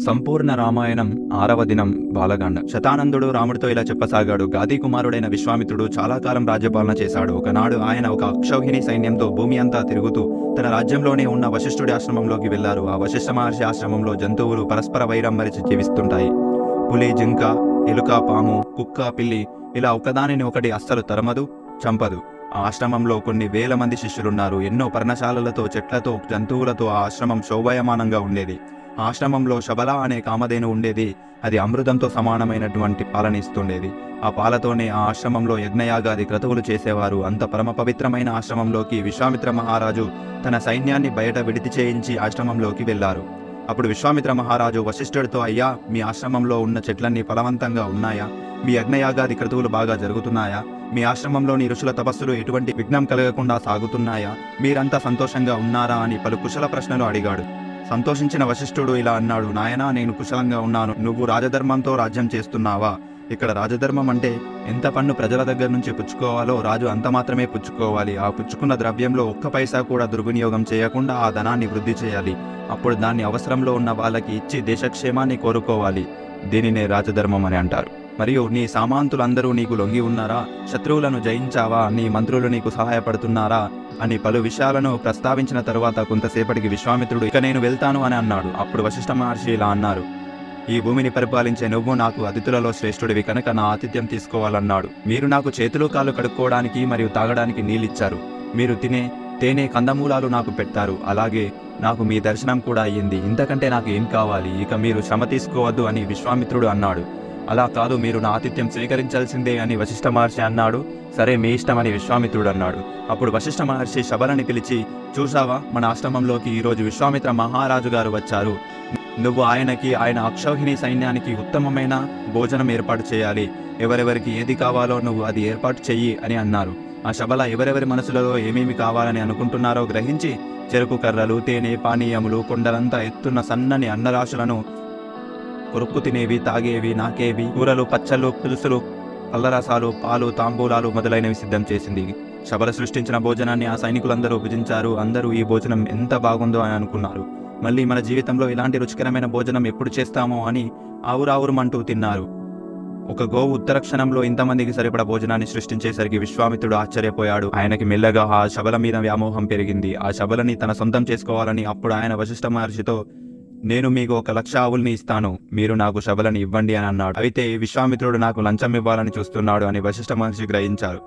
సంపూర్ణ రామాయణం 6వ దినం బాలకాండ. శతానందుడు రాముడితో ఇలా చెప్పసాగాడు. గాది కుమారుడైన విశ్వామిత్రుడు చాలా కాలం రాజ్యపాలన చేశాడు. ఒకనాడు ఆయన ఒక అక్షౌహిణి సైన్యంతో భూమి అంతా తిరుగుతూ తన రాజ్యంలోనే ఉన్న వశిష్ఠుడి ఆశ్రమంలోకి వెళ్లారు. ఆ వశిష్ఠ మహర్షి ఆశ్రమంలో జంతువులు పరస్పర వైరం మరిచి జీవిస్తుంటాయి. పులి, జింక, ఎలుక, పాము, కుక్క, పిల్లి ఇలా ఒకదానిని ఒకటి అస్సలు తరమదు, చంపదు. ఆ ఆశ్రమంలో కొన్ని వేల మంది శిష్యులున్నారు. ఎన్నో పర్ణశాలలతో, చెట్లతో, జంతువులతో ఆ ఆశ్రమం శోభాయమానంగా ఉండేది. ఆశ్రమంలో శబల అనే కామధేను ఉండేది. అది అమృతంతో సమానమైనటువంటి పాలనిస్తుండేది. ఆ పాలతోనే ఆ ఆశ్రమంలో యజ్ఞయాగాది క్రతువులు చేసేవారు. అంత పరమ పవిత్రమైన ఆశ్రమంలోకి విశ్వామిత్ర మహారాజు తన సైన్యాన్ని బయట విడితి చేయించి ఆశ్రమంలోకి వెళ్లారు. అప్పుడు విశ్వామిత్ర మహారాజు వశిష్ఠుడితో, అయ్యా, మీ ఆశ్రమంలో ఉన్న చెట్లన్నీ ఫలవంతంగా ఉన్నాయా? మీ యజ్ఞయాగాది క్రతువులు బాగా జరుగుతున్నాయా? మీ ఆశ్రమంలోని ఋషుల తపస్సులు ఎటువంటి విఘ్నం కలగకుండా సాగుతున్నాయా? మీరంతా సంతోషంగా ఉన్నారా అని పలు కుశల ప్రశ్నలు అడిగాడు. సంతోషించిన వశిష్ఠుడు ఇలా అన్నాడు, నాయనా, నేను కుశలంగా ఉన్నాను. నువ్వు రాజధర్మంతో రాజ్యం చేస్తున్నావా? ఇక్కడ రాజధర్మం అంటే ఎంత పన్ను ప్రజల దగ్గర నుంచి పుచ్చుకోవాలో రాజు అంత మాత్రమే పుచ్చుకోవాలి. ఆ పుచ్చుకున్న ద్రవ్యంలో ఒక్క పైసా కూడా దుర్వినియోగం చేయకుండా ఆ ధనాన్ని వృద్ధి చేయాలి. అప్పుడు దాన్ని అవసరంలో ఉన్న వాళ్ళకి ఇచ్చి దేశక్షేమాన్ని కోరుకోవాలి. దీనినే రాజధర్మం అని అంటారు. మరియు నీ సామంతులందరూ నీకు లొంగి ఉన్నారా? శత్రువులను జయించావా? నీ మంత్రులు నీకు సహాయపడుతున్నారా? అని పలు విషయాలను ప్రస్తావించిన తరువాత కొంతసేపటికి విశ్వామిత్రుడు, ఇక నేను వెళ్తాను అని అన్నాడు. అప్పుడు వశిష్ఠ మహర్షి ఇలా అన్నారు, ఈ భూమిని పరిపాలించే నువ్వు నాకు అతిథులలో శ్రేష్ఠుడివి కనుక నా ఆతిథ్యం తీసుకోవాలన్నాడు. మీరు నాకు చేతులు కాళ్ళు కడుక్కోవడానికి మరియు తాగడానికి నీళ్ళిచ్చారు. మీరు తినే తేనె, కందమూలాలు నాకు పెట్టారు. అలాగే నాకు మీ దర్శనం కూడా అయ్యింది. ఇంతకంటే నాకు ఏం కావాలి? ఇక మీరు శ్రమ తీసుకోవద్దు అని విశ్వామిత్రుడు అన్నాడు. అలా కాదు, మీరు నా ఆతిథ్యం స్వీకరించాల్సిందే అని వశిష్ఠ మహర్షి అన్నాడు. సరే, మీ ఇష్టమని విశ్వామిత్రుడు అన్నాడు. అప్పుడు వశిష్ఠ మహర్షి శబలని పిలిచి, చూసావా, మన ఆశ్రమంలోకి ఈరోజు విశ్వామిత్ర మహారాజు గారు వచ్చారు. నువ్వు ఆయనకి, ఆయన అక్షౌహిణి సైన్యానికి ఉత్తమమైన భోజనం ఏర్పాటు చేయాలి. ఎవరెవరికి ఏది కావాలో నువ్వు అది ఏర్పాటు చెయ్యి అని అన్నారు. ఆ శబల ఎవరెవరి మనసులలో ఏమేమి కావాలని అనుకుంటున్నారో గ్రహించి చెరుకు కర్రలు, తేనె, పానీయములు, కొండలంతా ఎత్తున్న సన్నని అన్నరాశులను, కొరుక్కు తినేవి, తాగేవి, నాకేవి, కూరలు, పచ్చళ్ళు, పులుసులు, పల్లరసాలు, పాలు, తాంబూలాలు మొదలైనవి సిద్ధం చేసింది. శబల సృష్టించిన భోజనాన్ని ఆ సైనికులందరూ భుజించారు. అందరూ ఈ భోజనం ఎంత బాగుందో అని అనుకున్నారు. మళ్ళీ మన జీవితంలో ఇలాంటి రుచికరమైన భోజనం ఎప్పుడు చేస్తామో అని ఆవురావురమంటూ తిన్నారు. ఒక గోవు ఉత్తర క్షణంలో ఇంతమందికి సరిపడా భోజనాన్ని సృష్టించేసరికి విశ్వామిత్రుడు ఆశ్చర్యపోయాడు. ఆయనకి మెల్లగా ఆ శబల మీద వ్యామోహం పెరిగింది. ఆ శబలని తన సొంతం చేసుకోవాలని. అప్పుడు ఆయన వశిష్ఠ మహర్షితో, నేను మీకు 1,00,000 ఆవుల్ని ఇస్తాను, మీరు నాకు శబలని ఇవ్వండి అని అన్నాడు. అయితే విశ్వామిత్రుడు నాకు లంచం ఇవ్వాలని చూస్తున్నాడు అని వశిష్ఠ మహర్షి గ్రహించారు.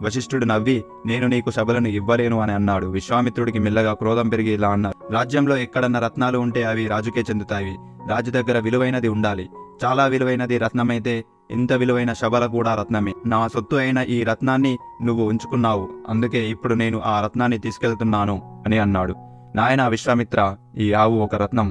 వశిష్ఠుడు నవ్వి, నేను నీకు శబలను ఇవ్వలేను అని అన్నాడు. విశ్వామిత్రుడికి మెల్లగా క్రోధం పెరిగి ఇలా అన్నారు, రాజ్యంలో ఎక్కడన్నా రత్నాలు ఉంటే అవి రాజుకే చెందుతాయి. రాజు దగ్గర విలువైనది ఉండాలి. చాలా విలువైనది రత్నమైతే ఇంత విలువైన శబల కూడా రత్నమే. నా సొత్తు అయిన ఈ రత్నాన్ని నువ్వు ఉంచుకున్నావు. అందుకే ఇప్పుడు నేను ఆ రత్నాన్ని తీసుకెళ్తున్నాను అని అన్నాడు. నాయనా విశ్వామిత్ర, ఈ ఆవు ఒక రత్నం.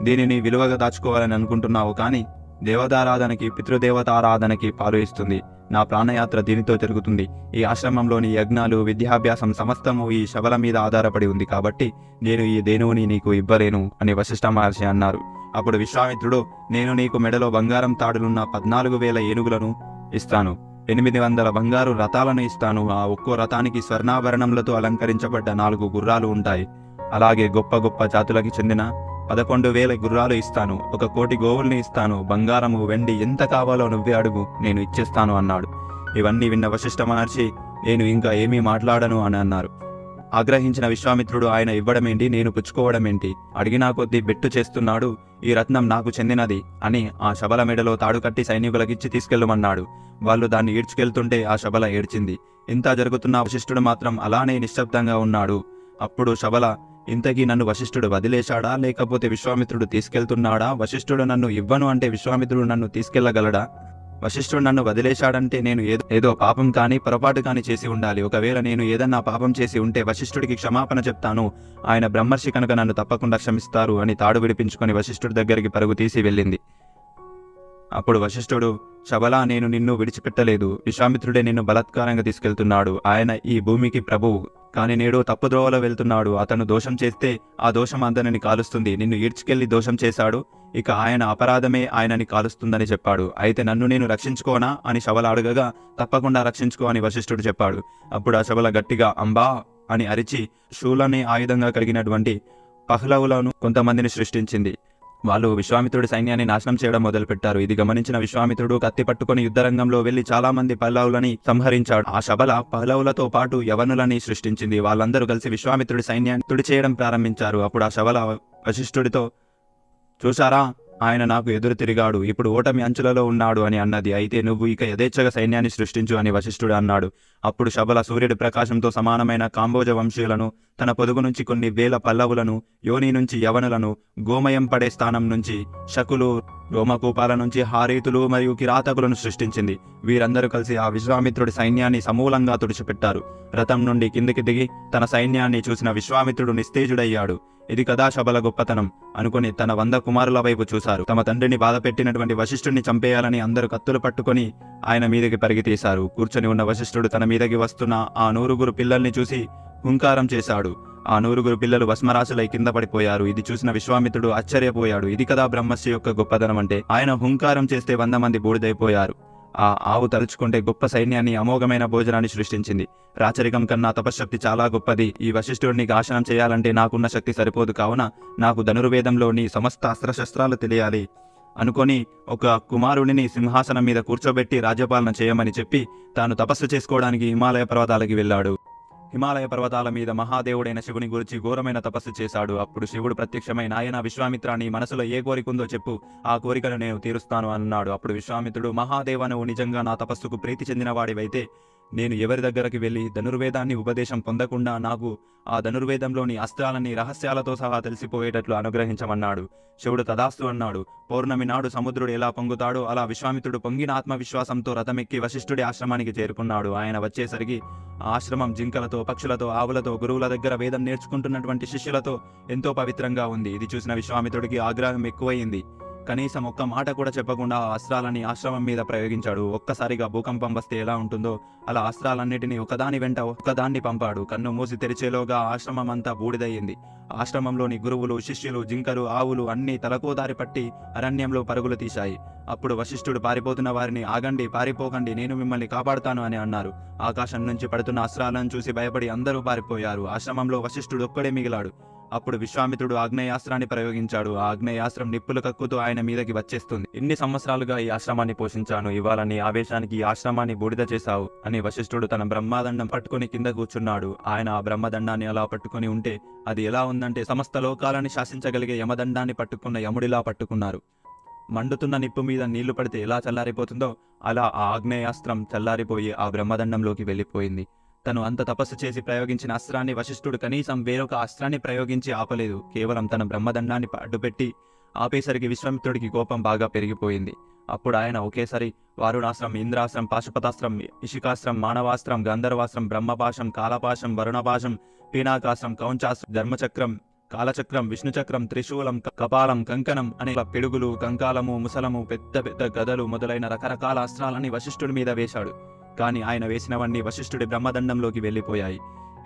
దీనిని విలువగా దాచుకోవాలని అనుకుంటున్నావు, కానీ దేవతారాధనకి, పితృదేవతారాధనకి పాలు ఇస్తుంది. నా ప్రాణయాత్ర దీనితో జరుగుతుంది. ఈ ఆశ్రమంలోని యజ్ఞాలు, విద్యాభ్యాసం సమస్తము ఈ శబల మీద ఆధారపడి ఉంది. కాబట్టి నేను ఈ ధేనువుని నీకు ఇవ్వలేను అని వశిష్ఠ మహర్షి అన్నారు. అప్పుడు విశ్వామిత్రుడు, నేను నీకు మెడలో బంగారం తాడులున్న 14,000 ఏనుగులను ఇస్తాను. 800 బంగారు రథాలను ఇస్తాను. ఆ ఒక్కో రథానికి స్వర్ణాభరణములతో అలంకరించబడ్డ 4 గుర్రాలు ఉంటాయి. అలాగే గొప్ప గొప్ప జాతులకి చెందిన 11,000 గుర్రాలు ఇస్తాను. 1,00,00,000 గోవుల్ని ఇస్తాను. బంగారము, వెండి ఎంత కావాలో నువ్వే అడుగు, నేను ఇచ్చేస్తాను అన్నాడు. ఇవన్నీ విన్న వశిష్ఠ మహర్షి, నేను ఇంకా ఏమీ మాట్లాడను అని అన్నారు. ఆగ్రహించిన విశ్వామిత్రుడు, ఆయన ఇవ్వడమేంటి, నేను పుచ్చుకోవడమేంటి? అడిగినా కొద్దీ బెట్టు చేస్తున్నాడు. ఈ రత్నం నాకు చెందినది అని ఆ శబల మెడలో తాడు కట్టి సైనికులకిచ్చి తీసుకెళ్లమన్నాడు. వాళ్ళు దాన్ని ఈడ్చుకెళ్తుంటే ఆ శబల ఏడ్చింది. ఇంత జరుగుతున్న వశిష్ఠుడు మాత్రం అలానే నిశ్శబ్దంగా ఉన్నాడు. అప్పుడు శబల, ఇంతకీ నన్ను వశిష్ఠుడు వదిలేశాడా, లేకపోతే విశ్వామిత్రుడు తీసుకెళ్తున్నాడా? వశిష్ఠుడు నన్ను ఇవ్వను అంటే విశ్వామిత్రుడు నన్ను తీసుకెళ్లగలడా? వశిష్ఠుడు నన్ను వదిలేశాడంటే నేను ఏదో పాపం కానీ పొరపాటు కానీ చేసి ఉండాలి. ఒకవేళ నేను ఏదన్నా పాపం చేసి ఉంటే వశిష్ఠుడికి క్షమాపణ చెప్తాను. ఆయన బ్రహ్మర్షి కనుక నన్ను తప్పకుండా క్షమిస్తారు అని తాడు విడిపించుకొని వశిష్ఠుడి దగ్గరికి పరుగు తీసి వెళ్ళింది. అప్పుడు వశిష్ఠుడు, శబలా, నేను నిన్ను విడిచిపెట్టలేదు. విశ్వామిత్రుడే నిన్ను బలాత్కారంగా తీసుకెళ్తున్నాడు. ఆయన ఈ భూమికి ప్రభువు, కానీ నేడు తప్పుద్రోవలో వెళ్తున్నాడు. అతను దోషం చేస్తే ఆ దోషం అందరిని కాలుస్తుంది. నిన్ను ఈడ్చుకెళ్లి దోషం చేశాడు. ఇక ఆయన అపరాధమే ఆయనని కాలుస్తుందని చెప్పాడు. అయితే నన్ను నేను రక్షించుకోనా అని శబల అడగగా, తప్పకుండా రక్షించుకో అని వశిష్ఠుడు చెప్పాడు. అప్పుడు ఆ శబల గట్టిగా అంబా అని అరిచి శూలని ఆయుధంగా కలిగినటువంటి పహ్లవులను కొంతమందిని సృష్టించింది. వాళ్ళు విశ్వామిత్రుడి సైన్యాన్ని నాశనం చేయడం మొదలుపెట్టారు. ఇది గమనించిన విశ్వామిత్రుడు కత్తి పట్టుకుని యుద్ధరంగంలో వెళ్లి చాలా మంది పల్లవులని సంహరించాడు. ఆ శబల పల్లవులతో పాటు యవనులని సృష్టించింది. వాళ్ళందరూ కలిసి విశ్వామిత్రుడి సైన్యాన్ని తుడి చేయడం ప్రారంభించారు. అప్పుడు ఆ శబల వశిష్ఠుడితో, చూశారా, ఆయన నాకు ఎదురు తిరిగాడు, ఇప్పుడు ఓటమి అంచులలో ఉన్నాడు అని అన్నది. అయితే నువ్వు ఇక యథేచ్ఛగా సైన్యాన్ని సృష్టించు అని వశిష్ఠుడు అన్నాడు. అప్పుడు శబల సూర్యుడి ప్రకాశంతో సమానమైన కాంబోజ వంశీయులను, తన పొదుగు నుంచి కొన్ని వేల పల్లవులను, యోని నుంచి యవనులను, గోమయం పడే స్థానం నుంచి శకులు, రోమకూపాల నుంచి హారీతులు మరియు కిరాతకులను సృష్టించింది. వీరందరూ కలిసి ఆ విశ్వామిత్రుడి సైన్యాన్ని సమూలంగా తుడిచిపెట్టారు. రథం నుండి కిందికి దిగి తన సైన్యాన్ని చూసిన విశ్వామిత్రుడు నిస్తేజుడయ్యాడు. ఇది కదా శబల గొప్పతనం అనుకుని తన 100 కుమారుల వైపు చూశారు. తమ తండ్రిని బాధ పెట్టినటువంటి వశిష్ఠుడిని చంపేయాలని అందరూ కత్తులు పట్టుకొని ఆయన మీదకి పరిగి తీశారు. కూర్చొని ఉన్న వశిష్ఠుడు తన మీదకి వస్తున్న ఆ 100 పిల్లల్ని చూసి హుంకారం చేశాడు. ఆ 100 పిల్లలు భస్మరాశులై కింద పడిపోయారు. ఇది చూసిన విశ్వామిత్రుడు ఆశ్చర్యపోయాడు. ఇది కదా బ్రహ్మర్షి యొక్క గొప్పదనం అంటే. ఆయన హుంకారం చేస్తే 100 మంది బూడిదైపోయారు. ఆ ఆవు తలుచుకుంటే గొప్ప సైన్యాన్ని, అమోఘమైన భోజనాన్ని సృష్టించింది. రాచరికం కన్నా తపశ్శక్తి చాలా గొప్పది. ఈ వశిష్ఠుడిని నాశనం చేయాలంటే నాకున్న శక్తి సరిపోదు, కావున నాకు ధనుర్వేదంలోని సమస్త అస్త్రశస్త్రాలు తెలియాలి అనుకొని ఒక కుమారుడిని సింహాసనం మీద కూర్చోబెట్టి రాజ్యపాలన చేయమని చెప్పి తాను తపస్సు చేసుకోవడానికి హిమాలయ పర్వతాలకి వెళ్ళాడు. హిమాలయ పర్వతాల మీద మహాదేవుడైన శివుని గురించి ఘోరమైన తపస్సు చేశాడు. అప్పుడు శివుడు ప్రత్యక్షమై, నాయన విశ్వామిత్ర, నీ మనసులో ఏ కోరిక ఉందో చెప్పు, ఆ కోరికను నేను తీరుస్తాను అన్నాడు. అప్పుడు విశ్వామిత్రుడు, మహాదేవ, నువ్వు నిజంగా నా తపస్సుకు ప్రీతి చెందినవాడివైతే నేను ఎవరి దగ్గరికి వెళ్ళి ధనుర్వేదాన్ని ఉపదేశం పొందకుండా నాకు ఆ ధనుర్వేదంలోని అస్త్రాలని రహస్యాలతో సహా తెలిసిపోయేటట్లు అనుగ్రహించమన్నాడు. శివుడు తదాస్తు అన్నాడు. పౌర్ణమి నాడు సముద్రుడు ఎలా పొంగుతాడో అలా విశ్వామిత్రుడు పొంగిన ఆత్మవిశ్వాసంతో రథమెక్కి వశిష్ఠుడి ఆశ్రమానికి చేరుకున్నాడు. ఆయన వచ్చేసరికి ఆశ్రమం జింకలతో, పక్షులతో, ఆవులతో, గురువుల దగ్గర వేదం నేర్చుకుంటున్నటువంటి శిష్యులతో ఎంతో పవిత్రంగా ఉంది. ఇది చూసిన విశ్వామిత్రుడికి ఆగ్రహం ఎక్కువయింది. కనీసం ఒక్క మాట కూడా చెప్పకుండా ఆ అస్త్రాలని ఆశ్రమం మీద ప్రయోగించాడు. ఒక్కసారిగా భూకంపం వస్తే ఎలా ఉంటుందో అలా అస్త్రాలన్నిటినీ ఒకదాని వెంట ఒకదాన్ని పంపాడు. కన్ను మూసి తెరిచేలోగా ఆశ్రమం అంతా బూడిదయ్యింది. ఆశ్రమంలోని గురువులు, శిష్యులు, జింకలు, ఆవులు అన్నీ తలకోదారి పట్టి అరణ్యంలో పరుగులు తీశాయి. అప్పుడు వశిష్ఠుడు పారిపోతున్న వారిని, ఆగండి, పారిపోకండి, నేను మిమ్మల్ని కాపాడుతాను అని అన్నారు. ఆకాశం నుంచి పడుతున్న అస్త్రాలను చూసి భయపడి అందరూ పారిపోయారు. ఆశ్రమంలో వశిష్ఠుడు ఒక్కడే మిగిలాడు. అప్పుడు విశ్వామిత్రుడు ఆగ్నేయాస్త్రాన్ని ప్రయోగించాడు. ఆ ఆగ్నేయాస్త్రం నిప్పులు కక్కుతూ ఆయన మీదకి వచ్చేస్తుంది. ఎన్ని సంవత్సరాలుగా ఈ ఆశ్రమాన్ని పోషించాను, ఇవాళ నీ ఆవేశానికి ఈ ఆశ్రమాన్ని బూడిద చేశావు అని వశిష్ఠుడు తన బ్రహ్మదండం పట్టుకుని కింద కూర్చున్నాడు. ఆయన ఆ బ్రహ్మదండాన్ని అలా పట్టుకుని ఉంటే అది ఎలా ఉందంటే సమస్త లోకాలని శాసించగలిగే యమదండాన్ని పట్టుకున్న యముడిలా పట్టుకున్నారు. మండుతున్న నిప్పు మీద నీళ్లు పడితే ఎలా చల్లారిపోతుందో అలా ఆ ఆగ్నేయాస్త్రం చల్లారిపోయి ఆ బ్రహ్మదండంలోకి వెళ్ళిపోయింది. తను అంత తపస్సు చేసి ప్రయోగించిన అస్త్రాన్ని వశిష్ఠుడు కనీసం వేరొక అస్త్రాన్ని ప్రయోగించి ఆపలేదు. కేవలం తన బ్రహ్మదండాన్ని అడ్డుపెట్టి ఆపేసరికి విశ్వామిత్రుడికి కోపం బాగా పెరిగిపోయింది. అప్పుడు ఆయన ఒకేసారి వారుణాస్త్రం, ఇంద్రాస్త్రం, పాశుపతాస్త్రం, ఇషికాస్త్రం, మానవాస్త్రం, గంధర్వాస్త్రం, బ్రహ్మపాశం, కాలపాశం, వరుణపాశం, పీనాకాస్త్రం, కౌంచాస్త్రం, ధర్మచక్రం, కాలచక్రం, విష్ణుచక్రం, త్రిశూలం, కపాలం, కంకణం అనే పిడుగులు, కంకాలము, ముసలము, పెద్ద పెద్ద గదలు మొదలైన రకరకాల అస్త్రాలని వశిష్ఠుడి మీద వేశాడు. కానీ ఆయన వేసినవన్నీ వశిష్ఠుడి బ్రహ్మదండంలోకి వెళ్ళిపోయాయి.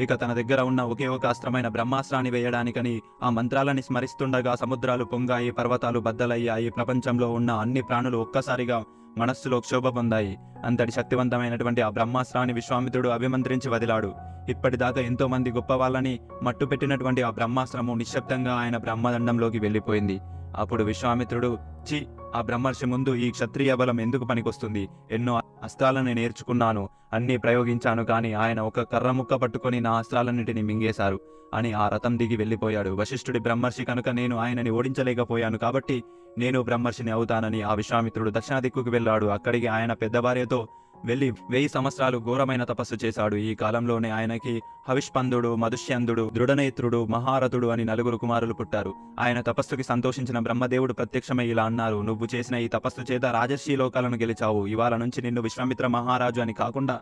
ఇక తన దగ్గర ఉన్న ఒకే ఒక అస్త్రమైన బ్రహ్మాస్త్రాన్ని వేయడానికని ఆ మంత్రాలని స్మరిస్తుండగా సముద్రాలు పొంగాయి, పర్వతాలు బద్దలయ్యాయి. ప్రపంచంలో ఉన్న అన్ని ప్రాణులు ఒక్కసారిగా మనస్సులో క్షోభ పొందాయి. అంతటి శక్తివంతమైనటువంటి ఆ బ్రహ్మాస్త్రాన్ని విశ్వామిత్రుడు అభిమంత్రించి వదిలాడు. ఇప్పటిదాకా ఎంతో మంది గొప్ప వాళ్ళని మట్టు పెట్టినటువంటి ఆ బ్రహ్మాస్త్రము నిశ్శబ్దంగా ఆయన బ్రహ్మదండంలోకి వెళ్ళిపోయింది. అప్పుడు విశ్వామిత్రుడు, చి, ఆ బ్రహ్మర్షి ముందు ఈ క్షత్రియ బలం ఎందుకు పనికొస్తుంది? ఎన్నో అస్త్రాలను నేర్చుకున్నాను, అన్నీ ప్రయోగించాను, కానీ ఆయన ఒక కర్ర ముక్క పట్టుకొని నా అస్త్రాలన్నిటిని మింగేశారు అని ఆ రథం దిగి వెళ్ళిపోయాడు. వశిష్ఠుడి బ్రహ్మర్షి కనుక నేను ఆయనని ఓడించలేకపోయాను, కాబట్టి నేను బ్రహ్మర్షిని అవుతానని ఆ విశ్వామిత్రుడు దక్షిణ దిక్కుకు వెళ్ళాడు. అక్కడికి ఆయన పెద్ద భార్యతో వెళ్ళి 1000 సంవత్సరాలు ఘోరమైన తపస్సు చేశాడు. ఈ కాలంలోనే ఆయనకి హవిష్పందుడు, మధుష్యందుడు, దృఢనేత్రుడు, మహారథుడు అని 4 కుమారులు పుట్టారు. ఆయన తపస్సుకి సంతోషించిన బ్రహ్మదేవుడు ప్రత్యక్షమై ఇలా అన్నారు, నువ్వు చేసిన ఈ తపస్సు చేత రాజర్షి లోకాలను గెలిచావు. ఇవాళ నుంచి నిన్ను విశ్వామిత్ర మహారాజు అని కాకుండా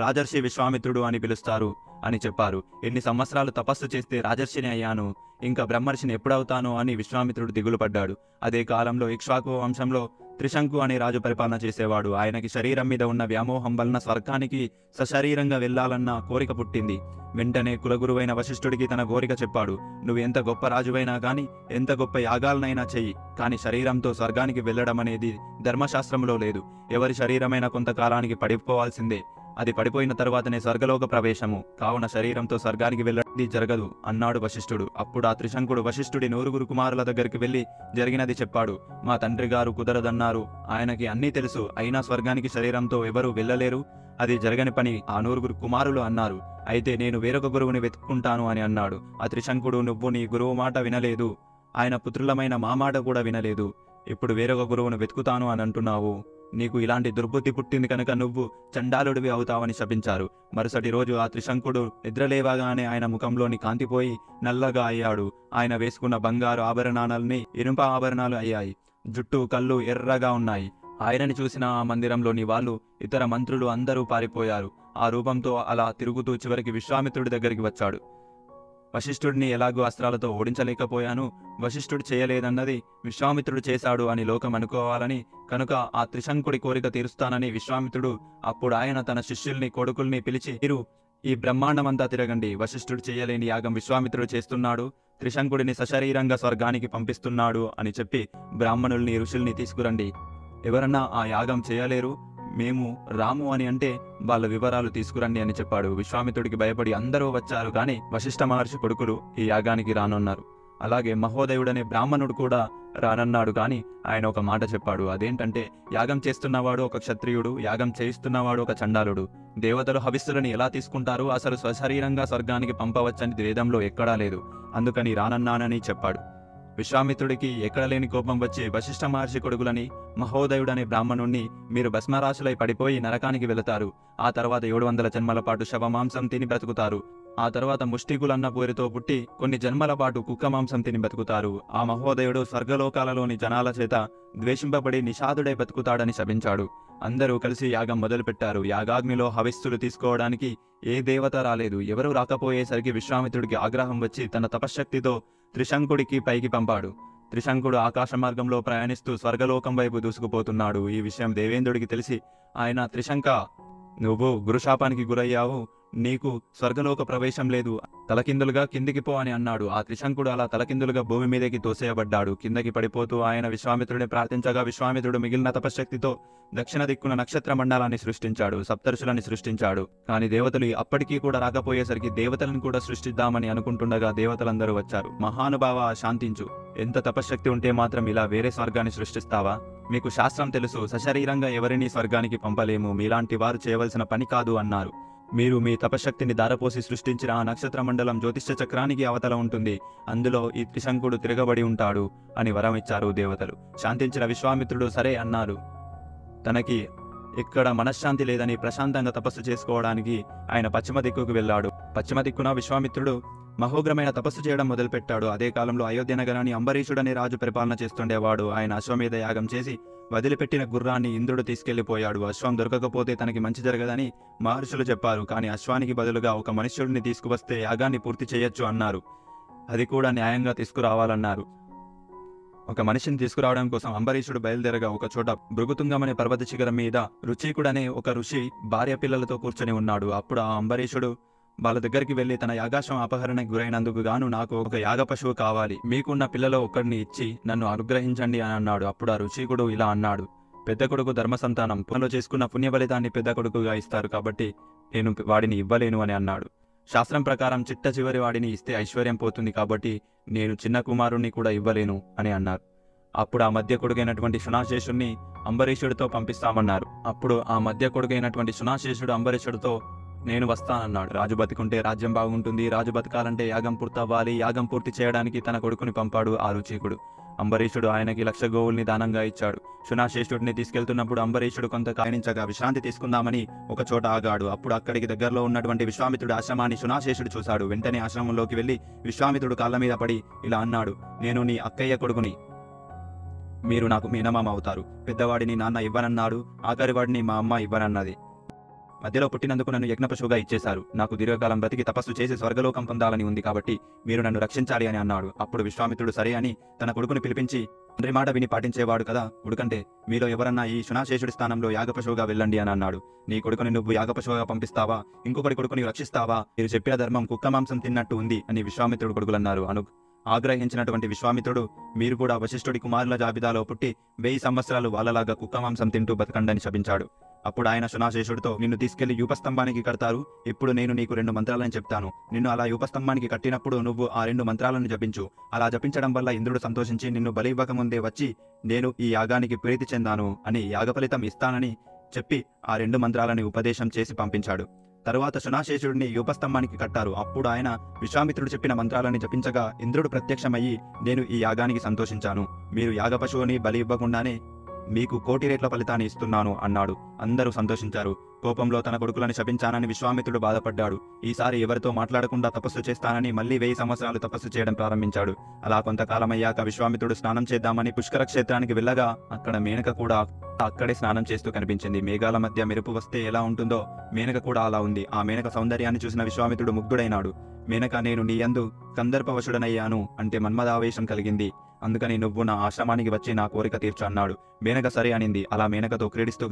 రాజర్షి విశ్వామిత్రుడు అని పిలుస్తారు అని చెప్పారు. ఎన్ని సంవత్సరాలు తపస్సు చేస్తే రాజర్షిని అయ్యాను, ఇంకా బ్రహ్మర్షిని ఎప్పుడవుతానో అని విశ్వామిత్రుడు దిగులు పడ్డాడు. అదే కాలంలో ఇక్ష్వాకు వంశంలో త్రిశంకు అనే రాజు పరిపాలన చేసేవాడు. ఆయనకి శరీరం మీద ఉన్న వ్యామోహం వలన స్వర్గానికి సశరీరంగా వెళ్లాలన్న కోరిక పుట్టింది. వెంటనే కులగురువైన వశిష్ఠుడికి తన కోరిక చెప్పాడు. నువ్వు ఎంత గొప్ప రాజువైనా గాని, ఎంత గొప్ప యాగాలనైనా చెయ్యి, కానీ శరీరంతో స్వర్గానికి వెళ్లడం అనేది ధర్మశాస్త్రంలో లేదు. ఎవరి శరీరమైనా కొంతకాలానికి పడిపోవాల్సిందే అది పడిపోయిన తరువాతనే స్వర్గలోక ప్రవేశము, కావున శరీరంతో స్వర్గానికి వెళ్ళడం జరగదు అన్నాడు వశిష్ఠుడు. అప్పుడు ఆ త్రిశంకుడు వశిష్ఠుడి 9 కుమారుల దగ్గరికి వెళ్లి జరిగినది చెప్పాడు. మా తండ్రి గారు కుదరదన్నారు. ఆయనకి అన్నీ తెలుసు, అయినా స్వర్గానికి శరీరంతో ఎవరూ వెళ్ళలేరు, అది జరగని పని ఆ 9 కుమారులు అన్నారు. అయితే నేను వేరొక గురువుని వెతుక్కుంటాను అని అన్నాడు. ఆ త్రిశంకుడు, నువ్వు నీ గురువు మాట వినలేదు, ఆయన పుత్రులమైన మా మాట కూడా వినలేదు, ఇప్పుడు వేరొక గురువును వెతుకుతాను అని అంటున్నావు. నీకు ఇలాంటి దుర్బుద్ధి పుట్టింది కనుక నువ్వు చండాలుడివి అవుతావని శపించారు. మరుసటి రోజు ఆ త్రిశంకుడు నిద్రలేవగానే ఆయన ముఖంలోని కాంతిపోయి నల్లగా అయ్యాడు. ఆయన వేసుకున్న బంగారు ఆభరణాలన్నీ ఇనుప ఆభరణాలు అయ్యాయి. జుట్టు కళ్ళు ఎర్రగా ఉన్నాయి. ఆయనని చూసిన ఆ మందిరంలోని వాళ్ళు, ఇతర మంత్రులు అందరూ పారిపోయారు. ఆ రూపంతో అలా తిరుగుతూ చివరికి విశ్వామిత్రుడి దగ్గరికి వచ్చాడు. వశిష్ఠుడిని ఎలాగో అస్త్రాలతో ఓడించలేకపోయాను, వశిష్ఠుడు చేయలేదన్నది విశ్వామిత్రుడు చేశాడు అని లోకం అనుకోవాలని, కనుక ఆ త్రిశంకుడి కోరిక తీరుస్తానని విశ్వామిత్రుడు. అప్పుడు ఆయన తన శిష్యుల్ని కొడుకుల్ని పిలిచి, మీరు ఈ బ్రహ్మాండమంతా తిరగండి, వశిష్ఠుడు చేయలేని యాగం విశ్వామిత్రుడు చేస్తున్నాడు, త్రిశంకుడిని సశరీరంగా స్వర్గానికి పంపిస్తున్నాడు అని చెప్పి బ్రాహ్మణుల్ని ఋషుల్ని తీసుకురండి. ఎవరన్నా ఆ యాగం చేయలేరు, మేము రాము అని అంటే వాళ్ళ వివరాలు తీసుకురండి అని చెప్పాడు. విశ్వామిత్రుడికి భయపడి అందరూ వచ్చారు, కానీ వశిష్ఠ మహర్షి కొడుకులు ఈ యాగానికి రానున్నారు. అలాగే మహోదయుడనే బ్రాహ్మణుడు కూడా రానన్నాడు. కానీ ఆయన ఒక మాట చెప్పాడు. అదేంటంటే, యాగం చేస్తున్నవాడు ఒక క్షత్రియుడు, యాగం చేయిస్తున్నవాడు ఒక చండాలుడు. దేవతలు హవిస్సులని ఎలా తీసుకుంటారు, అసలు స్వశరీరంగా స్వర్గానికి పంపవచ్చని వేదంలో ఎక్కడా లేదు, అందుకని రానన్నానని చెప్పాడు. విశ్వామిత్రుడికి ఎక్కడలేని కోపం వచ్చి వశిష్ఠ మహర్షి కొడుకులని మహోదయుడనే బ్రాహ్మణుణ్ణి, మీరు భస్మరాశులై పడిపోయి నరకానికి వెళతారు, ఆ తర్వాత 700 జన్మల పాటు శవమాంసం తిని బ్రతుకుతారు, ఆ తర్వాత ముష్టికులన్న పేరుతో పుట్టి కొన్ని జన్మల పాటు కుక్క మాంసం తిని బతుకుతారు. ఆ మహోదయుడు స్వర్గలోకాలలోని జనాల చేత ద్వేషింపబడి నిషాదుడై బతుకుతాడని శపించాడు. అందరూ కలిసి యాగం మొదలుపెట్టారు. యాగాగ్నిలో హవిస్సులు తీసుకోవడానికి ఏ దేవత రాలేదు. ఎవరూ రాకపోయేసరికి విశ్వామిత్రుడికి ఆగ్రహం వచ్చి తన తపశ్శక్తితో త్రిశంకుడికి పైకి పంపాడు. త్రిశంకుడు ఆకాశ మార్గంలో ప్రయాణిస్తూ స్వర్గలోకం వైపు దూసుకుపోతున్నాడు. ఈ విషయం దేవేంద్రుడికి తెలిసి ఆయన, త్రిశంక, నువ్వు గురుశాపానికి గురయ్యావు, నీకు స్వర్గలోక ప్రవేశం లేదు, తలకిందులుగా కిందికి పో అని అన్నాడు. ఆ త్రిశంకుడు అలా తలకిందులుగా భూమి మీదకి తోసేయబడ్డాడు. కిందకి పడిపోతూ ఆయన విశ్వామిత్రుడిని ప్రార్థించగా విశ్వామిత్రుడు మిగిలిన తపశ్శక్తితో దక్షిణ దిక్కున నక్షత్ర మండలాన్ని సృష్టించాడు, సప్తర్షులని సృష్టించాడు. కానీ దేవతలు అప్పటికీ కూడా రాకపోయేసరికి దేవతలను కూడా సృష్టిద్దామని అనుకుంటుండగా దేవతలందరూ వచ్చారు. మహానుభావ, శాంతించు, ఎంత తపశ్శక్తి ఉంటే మాత్రం ఇలా వేరే స్వర్గాన్ని సృష్టిస్తావా? మీకు శాస్త్రం తెలుసు, సశరీరంగా ఎవరినీ స్వర్గానికి పంపలేము, మీలాంటి వారు చేయవలసిన పని కాదు అన్నారు. మీరు మీ తపశక్తిని దారపోసి సృష్టించిన ఆ నక్షత్ర మండలం జ్యోతిష్య చక్రానికి అవతల ఉంటుంది, అందులో ఈ త్రిశంకుడు తిరగబడి ఉంటాడు అని వరం ఇచ్చారు దేవతలు. శాంతించిన విశ్వామిత్రుడు సరే అన్నారు. తనకి ఇక్కడ మనశ్శాంతి లేదని ప్రశాంతంగా తపస్సు చేసుకోవడానికి ఆయన పశ్చిమ దిక్కుకు వెళ్ళాడు. పశ్చిమ దిక్కున విశ్వామిత్రుడు మహోగ్రమైన తపస్సు చేయడం మొదలుపెట్టాడు. అదే కాలంలో అయోధ్య నగరాన్ని అంబరీషుడనే రాజు పరిపాలన చేస్తుండేవాడు. ఆయన అశ్వమేధ యాగం చేసి వదిలిపెట్టిన గుర్రాన్ని ఇంద్రుడు తీసుకెళ్లిపోయాడు. అశ్వం దొరకకపోతే తనకి మంచి జరగదని మహర్షులు చెప్పారు. కానీ అశ్వానికి బదులుగా ఒక మనుష్యుడిని తీసుకువస్తే యాగాన్ని పూర్తి చేయొచ్చు అన్నారు. అది కూడా న్యాయంగా తీసుకురావాలన్నారు. ఒక మనిషిని తీసుకురావడం కోసం అంబరీషుడు బయలుదేరగా ఒక చోట భృగుతుంగమనే పర్వత శిఖరం మీద రుచీకుడనే ఒక ఋషి భార్య పిల్లలతో కూర్చొని ఉన్నాడు. అప్పుడు ఆ అంబరీషుడు వాళ్ళ దగ్గరికి వెళ్లి, తన యాగాశ్వం అపహరణకు గురైనందుకు గాను నాకు ఒక యాగ పశువు కావాలి, మీకున్న పిల్లలో ఒక్కడిని ఇచ్చి నన్ను అనుగ్రహించండి అని అన్నాడు. అప్పుడు ఆ ఋషికుడు ఇలా అన్నాడు, పెద్ద కొడుకు ధర్మ సంతానం, పునలో చేసుకున్న పుణ్య ఫలితాన్ని పెద్ద కొడుకుగా ఇస్తారు కాబట్టి నేను వాడిని ఇవ్వలేను అని అన్నాడు. శాస్త్రం ప్రకారం చిట్ట చివరి వాడిని ఇస్తే ఐశ్వర్యం పోతుంది కాబట్టి నేను చిన్న కుమారుణ్ణి కూడా ఇవ్వలేను అని అన్నారు. అప్పుడు ఆ మధ్య కొడుకైనటువంటి శునాశేషుణ్ణి అంబరీషుడితో పంపిస్తామన్నారు. అప్పుడు ఆ మధ్య కొడుకైనటువంటి శునాశేషుడు అంబరీషుడితో, నేను వస్తానన్నాడు. రాజు బతికుంటే రాజ్యం బాగుంటుంది, రాజు బతకాలంటే యాగం పూర్తవ్వాలి. యాగం పూర్తి చేయడానికి తన కొడుకుని పంపాడు ఆ రుచీకుడు. అంబరీషుడు ఆయనకి 1,00,000 గోవుల్ని దానంగా ఇచ్చాడు. శునాశేషుడిని తీసుకెళ్తున్నప్పుడు అంబరీషుడు కొంత కాయనించగా విశ్రాంతి తీసుకుందామని ఒక చోట ఆగాడు. అప్పుడు అక్కడికి దగ్గరలో ఉన్నటువంటి విశ్వామిత్రుడి ఆశ్రమాన్ని శునాశేషుడు చూశాడు. వెంటనే ఆశ్రమంలోకి వెళ్లి విశ్వామిత్రుడు కాళ్ళ మీద పడి ఇలా అన్నాడు, నేను నీ అక్కయ్య కొడుకుని, మీరు నాకు మేనమామ అవుతారు. పెద్దవాడిని నాన్న ఇవ్వనన్నాడు, ఆఖరివాడిని మా అమ్మ ఇవ్వనన్నది. మధ్యలో పుట్టినందుకు నన్ను యజ్ఞపశువుగా ఇచ్చేశారు. నాకు దీర్ఘకాలం బ్రతికి తపస్సు చేసి స్వర్గలోకం పొందాలని ఉంది కాబట్టి మీరు నన్ను రక్షించాలి అని అన్నాడు. అప్పుడు విశ్వామిత్రుడు సరే అని తన కొడుకుని పిలిపించి, తండ్రి మాట విని పాటించేవాడు కదా ఉడుకంటే, మీలో ఎవరన్నా ఈ శునాశేషుడి స్థానంలో యాగపశువుగా వెళ్ళండి అని అన్నాడు. నీ కొడుకుని నువ్వు యాగపశువుగా పంపిస్తావా, ఇంకొకటి కొడుకుని రక్షిస్తావా? మీరు చెప్పిన ధర్మం కుక్క మాంసం తిన్నట్టు ఉంది అని విశ్వామిత్రుడు కొడుకులన్నారు. ఆగ్రహించినటువంటి విశ్వామిత్రుడు, మీరు కూడా వశిష్ఠుడి కుమారుల జాబితాలో పుట్టి 1000 సంవత్సరాలు వాళ్ళలాగా కుక్క మాంసం తింటూ బతకండని శపించాడు. అప్పుడు ఆయన శునాశేషుడితో, నిన్ను తీసుకెళ్లి యూపస్తంభానికి కడతారు. ఇప్పుడు నేను నీకు 2 మంత్రాలను చెప్తాను. నిన్ను అలా యూపస్తంభానికి కట్టినప్పుడు నువ్వు ఆ 2 మంత్రాలను జపించు. అలా జపించడం వల్ల ఇంద్రుడు సంతోషించి నిన్ను బలి ఇవ్వకముందే వచ్చి నేను ఈ యాగానికి ప్రీతి చెందాను అని యాగఫలితం ఇస్తానని చెప్పి ఆ 2 మంత్రాలని ఉపదేశం చేసి పంపించాడు. తరువాత శునాశేషుడిని యూపస్తంభానికి కట్టారు. అప్పుడు ఆయన విశ్వామిత్రుడు చెప్పిన మంత్రాలని జపించగా ఇంద్రుడు ప్రత్యక్షమయ్యి, నేను ఈ యాగానికి సంతోషించాను. మీరు యాగ పశువుని బలి ఇవ్వకుండానే మీకు 1,000,000 రెట్ల ఫలితాన్ని ఇస్తున్నాను అన్నాడు. అందరూ సంతోషించారు. కోపంలో తన కొడుకులను శపించానని విశ్వామిత్రుడు బాధపడ్డాడు. ఈసారి ఎవరితో మాట్లాడకుండా తపస్సు చేస్తానని మళ్లీ 1000 సంవత్సరాలు తపస్సు చేయడం ప్రారంభించాడు. అలా కొంతకాలమయ్యాక విశ్వామిత్రుడు స్నానం చేద్దామని పుష్కర క్షేత్రానికి వెళ్ళగా అక్కడ మేనక కూడా అక్కడే స్నానం చేస్తూ కనిపించింది. మేఘాల మధ్య మెరుపు వస్తే ఎలా ఉంటుందో మేనక కూడా అలా ఉంది. ఆ మేనక సౌందర్యాన్ని చూసిన విశ్వామిత్రుడు ముగ్ధుడైనాడు. మేనక, నేను నీ యందు కందర్పవశుడనయ్యాను అంటే మన్మదావేశం కలిగింది. అందుకని నువ్వు నా ఆశ్రమానికి వచ్చి నా కోరిక తీర్చు అన్నాడు. మేనక సరే అనింది. అలా మేనకతో క్రీడిస్తూ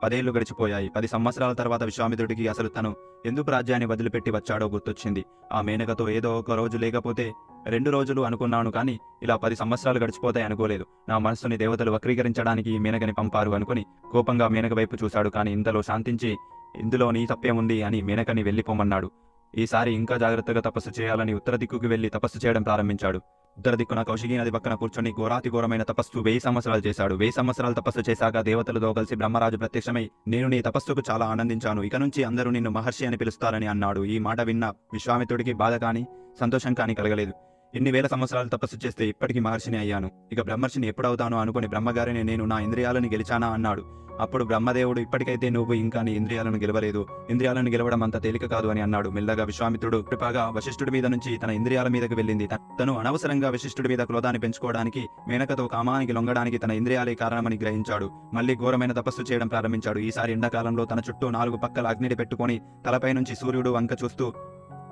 10 ఏళ్లు గడిచిపోయాయి. 10 సంవత్సరాల తర్వాత విశ్వామిత్రుడికి అసలు తను ఎందుకు రాజ్యాన్ని వదిలిపెట్టి వచ్చాడో గుర్తొచ్చింది. ఆ మేనకతో ఏదో ఒక రోజు లేకపోతే 2 రోజులు అనుకున్నాను, కానీ ఇలా 10 సంవత్సరాలు గడిచిపోతాయి అనుకోలేదు. నా మనస్సుని దేవతలు వక్రీకరించడానికి ఈ మేనకని పంపారు అనుకుని కోపంగా మేనక వైపు చూశాడు. కానీ ఇంతలో శాంతించి, ఇందులో నీ తప్పేముంది అని మేనకని వెళ్ళిపోమన్నాడు. ఈసారి ఇంకా జాగ్రత్తగా తపస్సు చేయాలని ఉత్తర దిక్కుకి వెళ్లి తపస్సు చేయడం ప్రారంభించాడు. ఉత్తర దిక్కున కౌశికీ నది పక్కన కూర్చొని ఘోరాతిఘోరమైన తపస్సు 1000 సంవత్సరాలు చేశాడు. 1000 సంవత్సరాలు తపస్సు చేశాక దేవతలతో కలిసి బ్రహ్మరాజు ప్రత్యక్షమై, నేను నీ తపస్సుకు చాలా ఆనందించాను. ఇక నుంచి అందరూ నిన్ను మహర్షి అని పిలుస్తారని అన్నాడు. ఈ మాట విన్న విశ్వామిత్రుడికి బాధ కానీ సంతోషం కానీ కలగలేదు. ఇన్ని 1000 సంవత్సరాలు తపస్సు చేస్తే ఇప్పటికీ మహర్షిని అయ్యాను. ఇక బ్రహ్మర్షిని ఎప్పుడవుతాను అనుకుని బ్రహ్మగారిని, నేను నా ఇంద్రియాలను గెలిచానా అన్నాడు. అప్పుడు బ్రహ్మదేవుడు, ఇప్పటికైతే నువ్వు ఇంకా నీ ఇంద్రియాలను గెలవలేదు. ఇంద్రియాలను గెలవడం అంత తేలిక కాదు అని అన్నాడు. మెల్లగా విశ్వామిత్రుడు కృపగా వశిష్ఠుడి మీద నుంచి తన ఇంద్రియాల మీదకి వెళ్ళింది. తను అనవసరంగా వశిష్ఠుడి మీద క్రోధాన్ని పెంచుకోవడానికి, మేనకతో కామానికి లొంగడానికి తన ఇంద్రియాలే కారణమని గ్రహించాడు. మళ్లీ ఘోరమైన తపస్సు చేయడం ప్రారంభించాడు. ఈసారి ఎండాకాలంలో తన చుట్టూ 4 పక్కల అగ్నిని పెట్టుకుని తలపై నుంచి సూర్యుడు వంక చూస్తూ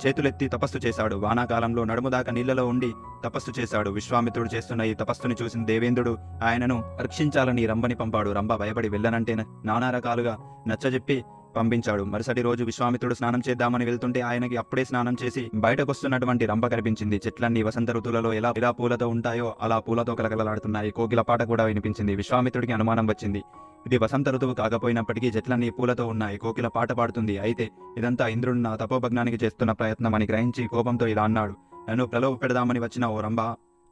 చేతులెత్తి తపస్సు చేశాడు. వానాకాలంలో నడుముదాకా నీళ్లలో ఉండి తపస్సు చేశాడు. విశ్వామిత్రుడు చేస్తున్న ఈ తపస్సుని చూసిన దేవేంద్రుడు ఆయనను రక్షించాలని రంభని పంపాడు. రంభ భయపడి వెళ్ళనంటే నానా రకాలుగా నచ్చజెప్పి పంపించాడు. మరుసటి రోజు విశ్వామిత్రుడు స్నానం చేద్దామని వెళ్తుంటే ఆయనకి అప్పుడే స్నానం చేసి బయటకొస్తున్నటువంటి రంభ కనిపించింది. చెట్లన్నీ వసంత ఋతువులలో ఎలా పూలతో ఉంటాయో అలా పూలతో కలకలలాడుతున్నాయి. కోకిల పాట కూడా వినిపించింది. విశ్వామిత్రుడికి అనుమానం వచ్చింది. ఇది వసంత ఋతువు కాకపోయినప్పటికీ చెట్లన్నీ పూలతో ఉన్నాయి, కోకిల పాట పాడుతుంది. అయితే ఇదంతా ఇంద్రుడు నా తపోభగ్నానికి చేస్తున్న ప్రయత్నం అని గ్రహించి కోపంతో ఇలా అన్నాడు, నన్ను ప్రలోభ పెడదామని వచ్చిన ఓ రంభ,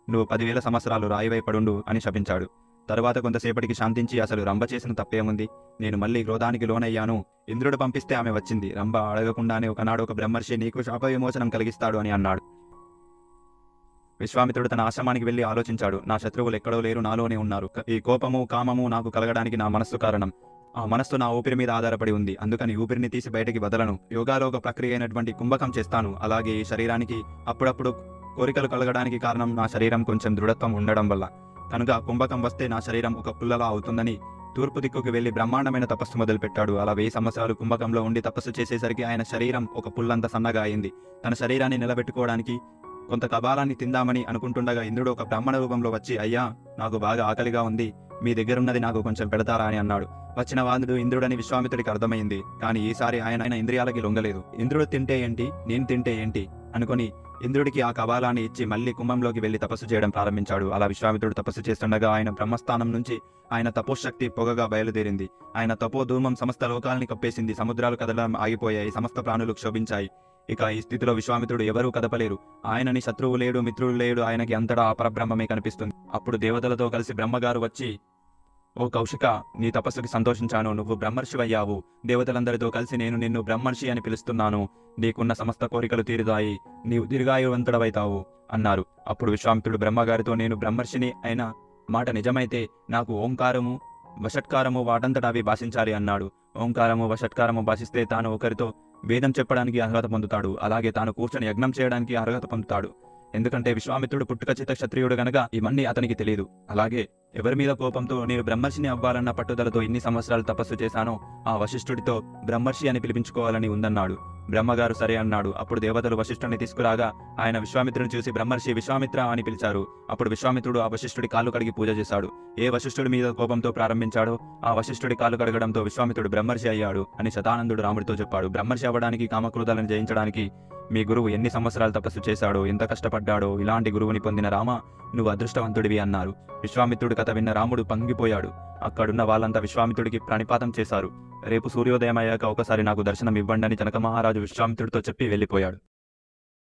నువ్వు 10,000 సంవత్సరాలు రాయివై పడుండు అని శపించాడు. తరువాత కొంతసేపటికి శాంతించి, అసలు రంభ చేసిన తప్పేముంది, నేను మళ్లీ క్రోధానికి లోనయ్యాను. ఇంద్రుడు పంపిస్తే ఆమె వచ్చింది. రంభ అడగకుండానే ఒకనాడు ఒక బ్రహ్మర్షి నీకు శాప విమోచనం కలిగిస్తాడు అని అన్నాడు. విశ్వామిత్రుడు తన ఆశ్రమానికి వెళ్లి ఆలోచించాడు. నా శత్రువులు ఎక్కడో లేరు, నాలోనే ఉన్నారు. ఈ కోపము కామము నాకు కలగడానికి నా మనస్సు కారణం. ఆ మనస్సు నా ఊపిరి మీద ఆధారపడి ఉంది. అందుకని ఊపిరిని తీసి బయటికి వదలను. యోగాలో ఒక ప్రక్రియ అయినటువంటి కుంభకం చేస్తాను. అలాగే ఈ శరీరానికి అప్పుడప్పుడు కోరికలు కలగడానికి కారణం నా శరీరం కొంచెం దృఢత్వం ఉండడం వల్ల. కనుక కుంభకం వస్తే నా శరీరం ఒక పుల్లలా అవుతుందని తూర్పు దిక్కుకు వెళ్లి బ్రహ్మాండమైన తపస్సు మొదలుపెట్టాడు. అలా 1000 సంవత్సరాలు కుంభకంలో ఉండి తపస్సు చేసేసరికి ఆయన శరీరం ఒక పుల్లంత సన్నగా అయింది. తన శరీరాన్ని నిలబెట్టుకోవడానికి కొంత కబాలాన్ని తిందామని అనుకుంటుండగా ఇంద్రుడు ఒక బ్రాహ్మణ రూపంలో వచ్చి, అయ్యా, నాకు బాగా ఆకలిగా ఉంది, మీ దగ్గరున్నది నాకు కొంచెం పెడతారా అని అన్నాడు. వచ్చిన వాదుడు ఇంద్రుడని విశ్వామిత్రుడికి అర్థమైంది. కానీ ఈసారి ఆయన ఇంద్రియాలకి లొంగలేదు. ఇంద్రుడు తింటే ఏంటి, నేను తింటే ఏంటి అనుకుని ఇంద్రుడికి ఆ కబాలాన్ని ఇచ్చి మళ్లీ కుంభంలోకి వెళ్లి తపస్సు చేయడం ప్రారంభించాడు. అలా విశ్వామిత్రుడు తపస్సు చేస్తుండగా ఆయన బ్రహ్మస్థానం నుంచి ఆయన తపోశక్తి పొగగా బయలుదేరింది. ఆయన తపోధూమం సమస్త లోకాలని కప్పేసింది. సముద్రాలు కదలడం ఆగిపోయాయి. సమస్త ప్రాణులు క్షోభించాయి. ఇక ఈ స్థితిలో విశ్వామిత్రుడు ఎవరూ కదపలేరు. ఆయనని శత్రువు లేడు, మిత్రుడు లేడు. ఆయనకి అంతటా అపరబ్రహ్మమే కనిపిస్తుంది. అప్పుడు దేవతలతో కలిసి బ్రహ్మగారు వచ్చి, ఓ కౌశిక, నీ తపస్సుకి సంతోషించాను. నువ్వు బ్రహ్మర్షివయ్యావు. దేవతలందరితో కలిసి నేను నిన్ను బ్రహ్మర్షి అని పిలుస్తున్నాను. నీకున్న సమస్త కోరికలు తీరుతాయి. నీవు దీర్ఘాయువంతుడవైతావు అన్నారు. అప్పుడు విశ్వామిత్రుడు బ్రహ్మగారితో, నేను బ్రహ్మర్షిని అయిన మాట నిజమైతే నాకు ఓంకారము వషట్కారము వాటంతటా అవి భాషించాలి అన్నాడు. ఓంకారము వషట్కారము భాషిస్తే తాను ఒకరితో వేదం చెప్పడానికి అర్హత పొందుతాడు. అలాగే తాను కూర్చొని యజ్ఞం చేయడానికి అర్హత పొందుతాడు. ఎందుకంటే విశ్వామిత్రుడు పుట్టుక చేత క్షత్రియుడు గనక ఇవన్నీ అతనికి తెలియదు. అలాగే ఎవరి మీద కోపంతో నేను బ్రహ్మర్షిని అవ్వాలన్న పట్టుదలతో ఇన్ని సంవత్సరాలు తపస్సు చేశానో ఆ వశిష్ఠుడితో బ్రహ్మర్షి అని పిలిపించుకోవాలని ఉందన్నాడు. బ్రహ్మగారు సరే అన్నాడు. అప్పుడు దేవతలు వశిష్ఠుడిని తీసుకురాగా ఆయన విశ్వామిత్రుని చూసి బ్రహ్మర్షి విశ్వామిత్ర అని పిలిచారు. అప్పుడు విశ్వామిత్రుడు ఆ వశిష్ఠుడి కాళ్ళు కడిగి పూజ చేశాడు. ఏ వశిష్ఠుడి మీద కోపంతో ప్రారంభించాడో ఆ వశిష్ఠుడి కాళ్ళు కడగడంతో విశ్వామిత్రుడు బ్రహ్మర్షి అయ్యాడు అని శతానందుడు రాముడితో చెప్పాడు. బ్రహ్మర్షి అవ్వడానికి, కామక్రోధాలను జయించడానికి మీ గురువు ఎన్ని సంవత్సరాలు తపస్సు చేశాడో, ఎంత కష్టపడ్డాడో, ఇలాంటి గురువుని పొందిన రామ, నువ్వు అదృష్టవంతుడివి అన్నారు. విశ్వామిత్రుడి కథ విన్న రాముడు పొంగిపోయాడు. అక్కడున్న వాళ్ళంతా విశ్వామిత్రుడికి ప్రణిపాతం చేశారు. రేపు సూర్యోదయం అయ్యాక ఒకసారి నాకు దర్శనం ఇవ్వండి అని జనక మహారాజు విశ్వామిత్రుడితో చెప్పి వెళ్ళిపోయాడు.